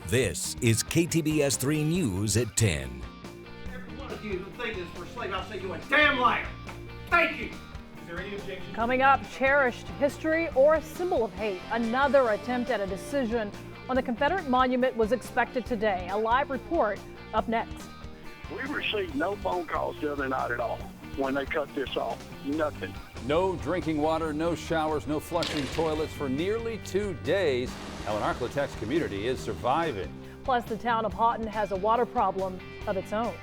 This is KTBS 3 News at 10. Every one of you who think this for slave, I'll say you're a damn liar. Thank you. Is there any objection? Coming up, cherished history or a symbol of hate. Another attempt at a decision on the Confederate monument was expected today. A live report up next. We received no phone calls the other night at all when they cut this off. Nothing. No drinking water, no showers, no flushing toilets for nearly 2 days. How an Arklatex community is surviving. Plus, the town of Houghton has a water problem of its own.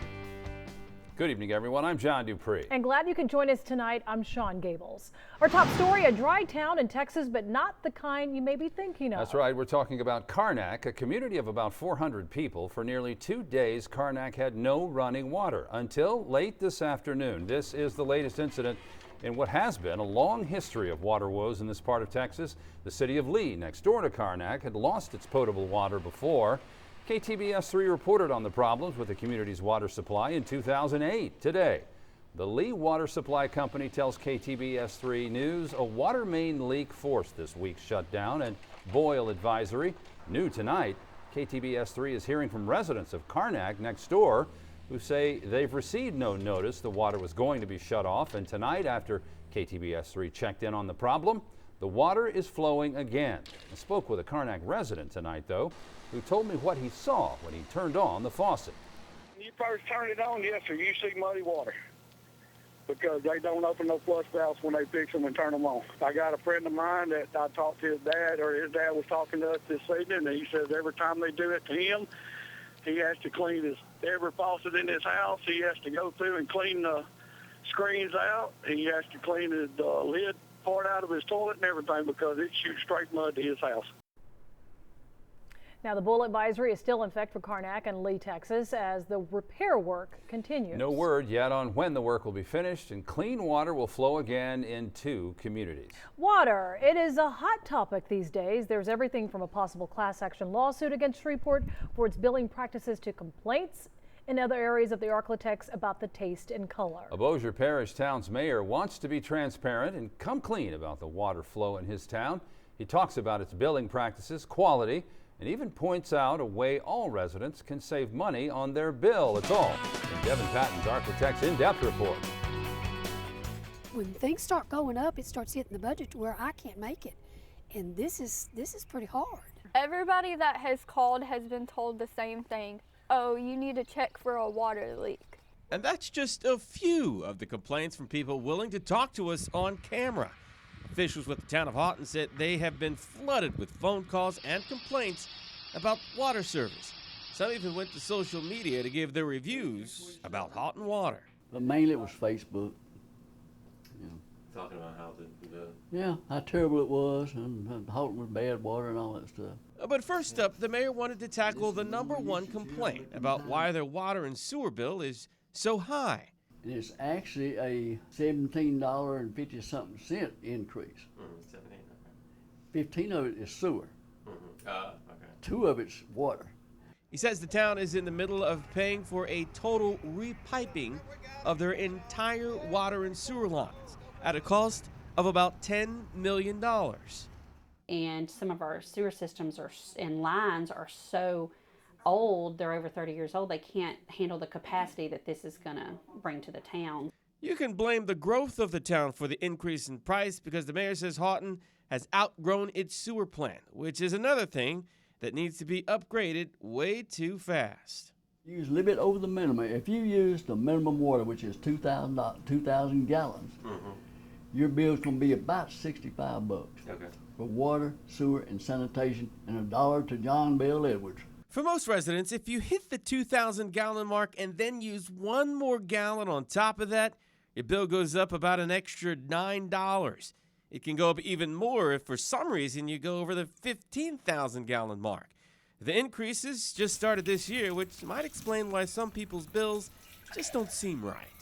Good evening, everyone. I'm John Dupree. And glad you can join us tonight. I'm Sean Gables. Our top story, a dry town in Texas, but not the kind you may be thinking of. That's right. We're talking about Karnak, a community of about 400 people. For nearly 2 days, Karnak had no running water until late this afternoon. This is the latest incident in what has been a long history of water woes in this part of Texas. The city of Lee, next door to Karnak, had lost its potable water before. KTBS 3 reported on the problems with the community's water supply in 2008. Today, the Lee Water Supply Company tells KTBS 3 News a water main leak forced this week's shutdown and boil advisory. New tonight, KTBS 3 is hearing from residents of Karnak next door who say they've received no notice the water was going to be shut off. And tonight, after KTBS 3 checked in on the problem, the water is flowing again. I spoke with a Karnak resident tonight, though, who told me what he saw when he turned on the faucet. When you first turn it on, yes, sir, you see muddy water because they don't open no flush valves when they fix them and turn them on. I got a friend of mine that I talked to his dad, or his dad was talking to us this evening, and he says every time they do it to him, he has to clean every faucet in his house. He has to go through and clean the screens out. He has to clean the lid part out of his toilet and everything because it shoots straight mud to his house. Now, the boil advisory is still in effect for Karnak and Lee, Texas, as the repair work continues. No word yet on when the work will be finished, and clean water will flow again in 2 communities. Water. It is a hot topic these days. There's everything from a possible class action lawsuit against Shreveport for its billing practices to complaints in other areas of the Arklatex about the taste and color. A Bossier Parish town's mayor wants to be transparent and come clean about the water flow in his town. He talks about its billing practices, quality, and even points out a way all residents can save money on their bill. It's all in Devin Patton's Arklatex in-depth report. When things start going up, it starts hitting the budget to where I can't make it. And this is pretty hard. Everybody that has called has been told the same thing. Oh, you need to check for a water leak. And that's just a few of the complaints from people willing to talk to us on camera. Officials with the town of Houghton said they have been flooded with phone calls and complaints about water service. Some even went to social media to give their reviews about Houghton water. But mainly it was Facebook. Talking about how how terrible it was, and Houghton was bad water and all that stuff. But first up, the mayor wanted to tackle the #1 complaint about why their water and sewer bill is so high. And it's actually a $17.50-something increase. 15 of it is sewer. 2 of it's water. He says the town is in the middle of paying for a total repiping of their entire water and sewer lines at a cost of about $10 million. And some of our sewer systems and lines are so old, they're over 30 years old, they can't handle the capacity that this is going to bring to the town. You can blame the growth of the town for the increase in price because the mayor says Houghton has outgrown its sewer plant, which is another thing that needs to be upgraded way too fast. Use a little bit over the minimum. If you use the minimum water, which is 2,000 gallons, your bill's going to be about $65 for water, sewer, and sanitation, and $1 to John Bell Edwards. For most residents, if you hit the 2,000 gallon mark and then use 1 more gallon on top of that, your bill goes up about an extra $9. It can go up even more if for some reason you go over the 15,000 gallon mark. The increases just started this year, which might explain why some people's bills just don't seem right.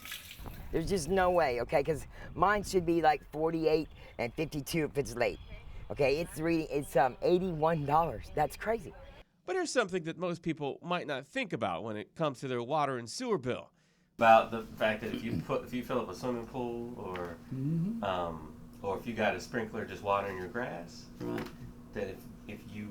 There's just no way, okay, because mine should be like 48 and 52 if it's late. Okay, it's $81. That's crazy. But here's something that most people might not think about when it comes to their water and sewer bill. About the fact that if you fill up a swimming pool or if you got a sprinkler just watering your grass, that if you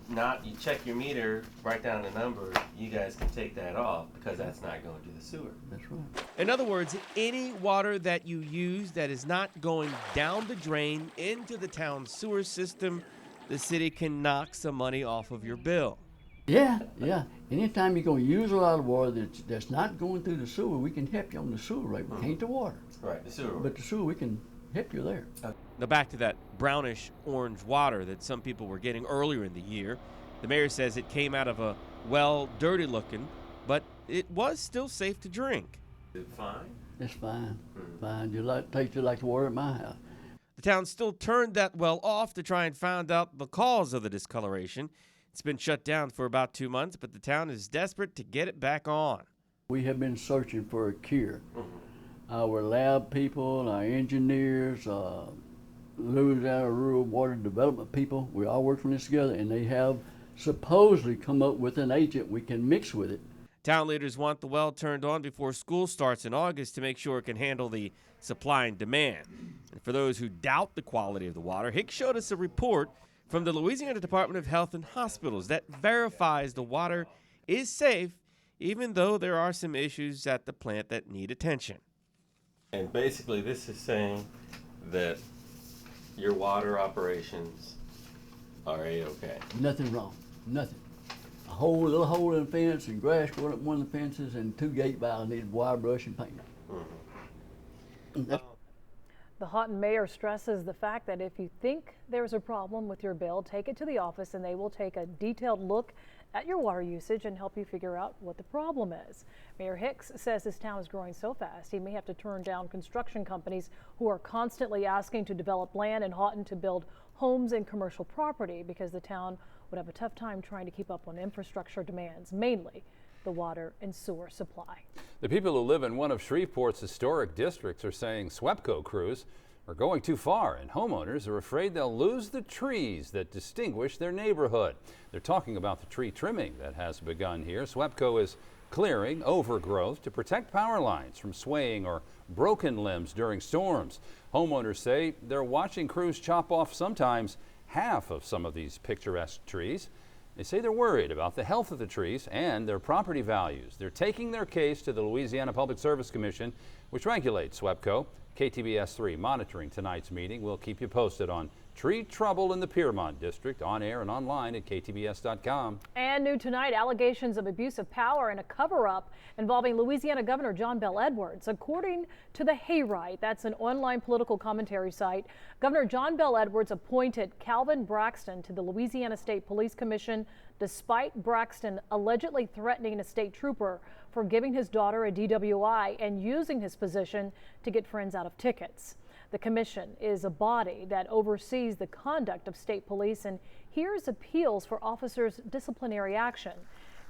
you check your meter, write down the number, you guys can take that off because that's not going to the sewer. That's right. In other words, any water that you use that is not going down the drain into the town's sewer system, the city can knock some money off of your bill. Yeah. Anytime you're going to use a lot of water that's not going through the sewer, we can help you on the sewer rate. We can't the water. Right, the sewer. But the sewer, we can help you there. Now back to that brownish orange water that some people were getting earlier in the year. The mayor says it came out of a well, dirty looking, but it was still safe to drink. Is it fine? It's fine. Fine. Tastes like the water at my house. The town still turned that well off to try and find out the cause of the discoloration. It's been shut down for about 2 months, but the town is desperate to get it back on. We have been searching for a cure. Our lab people, our engineers, Louisiana Rural Water Development people, we all work on this together, and they have supposedly come up with an agent we can mix with it. Town leaders want the well turned on before school starts in August to make sure it can handle the supply and demand. And for those who doubt the quality of the water, Hicks showed us a report from the Louisiana Department of Health and Hospitals that verifies the water is safe, even though there are some issues at the plant that need attention. And basically this is saying that your water operations are A-okay. Nothing wrong. Nothing. A little hole in the fence and grass growing up one of the fences and 2 gate valves needed wire brush and paint. The Houghton mayor stresses the fact that if you think there's a problem with your bill, take it to the office and they will take a detailed look at your water usage and help you figure out what the problem is. Mayor Hicks says this town is growing so fast he may have to turn down construction companies who are constantly asking to develop land in Houghton to build homes and commercial property because the town would have a tough time trying to keep up on infrastructure demands, mainly the water and sewer supply. The people who live in one of Shreveport's historic districts are saying SWEPCO crews are going too far, and homeowners are afraid they'll lose the trees that distinguish their neighborhood. They're talking about the tree trimming that has begun here. SWEPCO is clearing overgrowth to protect power lines from swaying or broken limbs during storms. Homeowners say they're watching crews chop off sometimes half of some of these picturesque trees. They say they're worried about the health of the trees and their property values. They're taking their case to the Louisiana Public Service Commission, which regulates SWEPCO. KTBS 3 monitoring tonight's meeting. We'll keep you posted on tree trouble in the Piermont District, on air and online at ktbs.com. And new tonight, allegations of abuse of power and a cover-up involving Louisiana Governor John Bel Edwards. According to the Hayrite, that's an online political commentary site, Governor John Bel Edwards appointed Calvin Braxton to the Louisiana State Police Commission despite Braxton allegedly threatening a state trooper for giving his daughter a DWI and using his position to get friends out of tickets. The commission is a body that oversees the conduct of state police and hears appeals for officers' disciplinary action.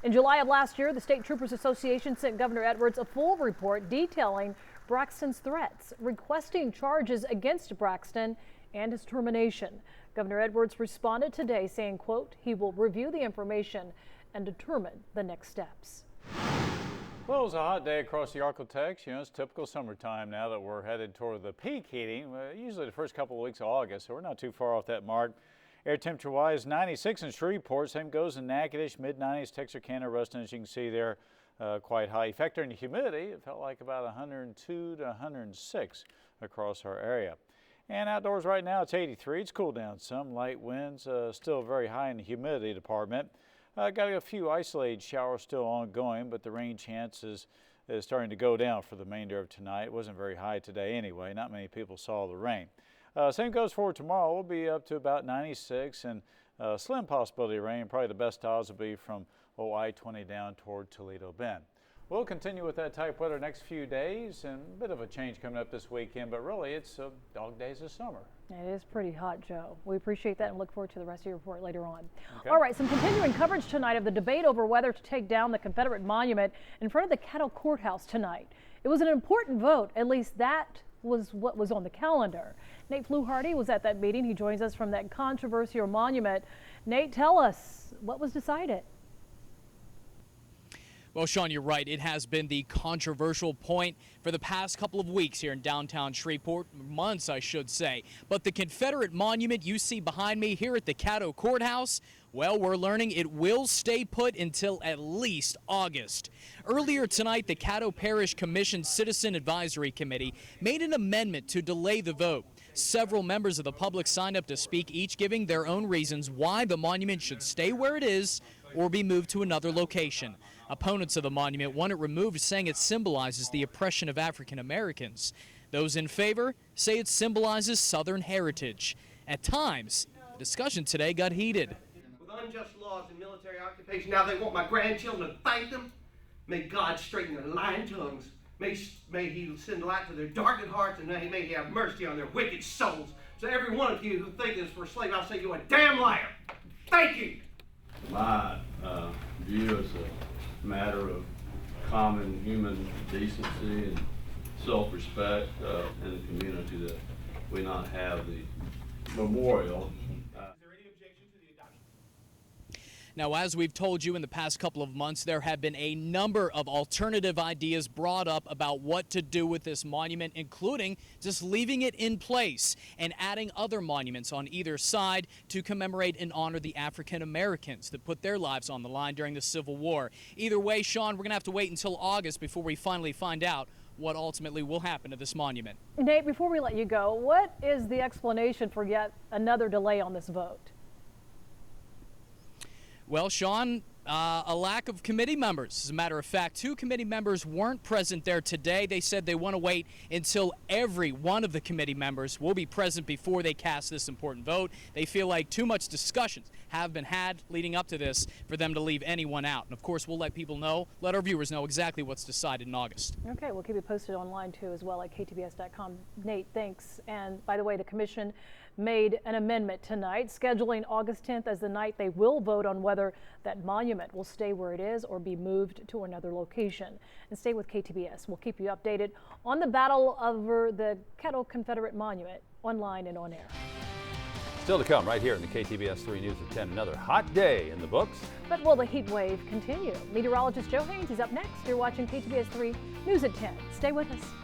In July of last year, the State Troopers Association sent Governor Edwards a full report detailing Braxton's threats, requesting charges against Braxton and his termination. Governor Edwards responded today saying, quote, he will review the information and determine the next steps. Well, it was a hot day across the Arklatex. You know, it's typical summertime now that we're headed toward the peak heating, usually the first couple of weeks of August, so we're not too far off that mark. Air temperature-wise, 96 in Shreveport. Same goes in Natchitoches, mid-90s, Texarkana, Ruston, as you can see there, quite high. Factor in humidity, it felt like about 102 to 106 across our area. And outdoors right now, it's 83. It's cooled down some. Light winds, still very high in the humidity department. Got a few isolated showers still ongoing, but the rain chance is starting to go down for the remainder of tonight. It wasn't very high today anyway. Not many people saw the rain. Same goes for tomorrow. We'll be up to about 96 and slim possibility of rain. Probably the best odds will be from I-20 down toward Toledo Bend. We'll continue with that type weather next few days and a bit of a change coming up this weekend, but really it's dog days of summer. It is pretty hot, Joe. We appreciate that and look forward to the rest of your report later on. Okay. All right, some continuing coverage tonight of the debate over whether to take down the Confederate monument in front of the Cattle Courthouse tonight. It was an important vote, at least that was what was on the calendar. Nate Fluharty was at that meeting. He joins us from that controversial monument. Nate, tell us what was decided. Well, Sean, you're right. It has been the controversial point for the past couple of weeks here in downtown Shreveport, months, I should say. But the Confederate monument you see behind me here at the Caddo Courthouse, well, we're learning it will stay put until at least August. Earlier tonight, the Caddo Parish Commission Citizen Advisory Committee made an amendment to delay the vote. Several members of the public signed up to speak, each giving their own reasons why the monument should stay where it is or be moved to another location. Opponents of the monument want it removed, saying it symbolizes the oppression of African Americans. Those in favor say it symbolizes Southern heritage. At times, the discussion today got heated. With unjust laws and military occupation, now they want my grandchildren to thank them. May God straighten their lying tongues. May He send light to their darkened hearts, and may He have mercy on their wicked souls. So every one of you who think this for a slave, I'll say you're a damn liar. Thank you. My view is a matter of common human decency and self-respect in the community that we not have the memorial. Now, as we've told you in the past couple of months, there have been a number of alternative ideas brought up about what to do with this monument, including just leaving it in place and adding other monuments on either side to commemorate and honor the African Americans that put their lives on the line during the Civil War. Either way, Sean, we're going to have to wait until August before we finally find out what ultimately will happen to this monument. Nate, before we let you go, what is the explanation for yet another delay on this vote? Well, Sean, a lack of committee members. As a matter of fact, 2 committee members weren't present there today. They said they want to wait until every one of the committee members will be present before they cast this important vote. They feel like too much discussions have been had leading up to this for them to leave anyone out. And of course, we'll let people know, let our viewers know exactly what's decided in August. Okay, we'll keep it posted online too as well at ktbs.com. Nate, thanks. And by the way, the commission made an amendment tonight, scheduling August 10th as the night they will vote on whether that monument will stay where it is or be moved to another location. And stay with KTBS. We'll keep you updated on the battle over the Caddo Confederate Monument online and on air. Still to come right here in the KTBS 3 News at 10. Another hot day in the books. But will the heat wave continue? Meteorologist Joe Haynes is up next. You're watching KTBS 3 News at 10. Stay with us.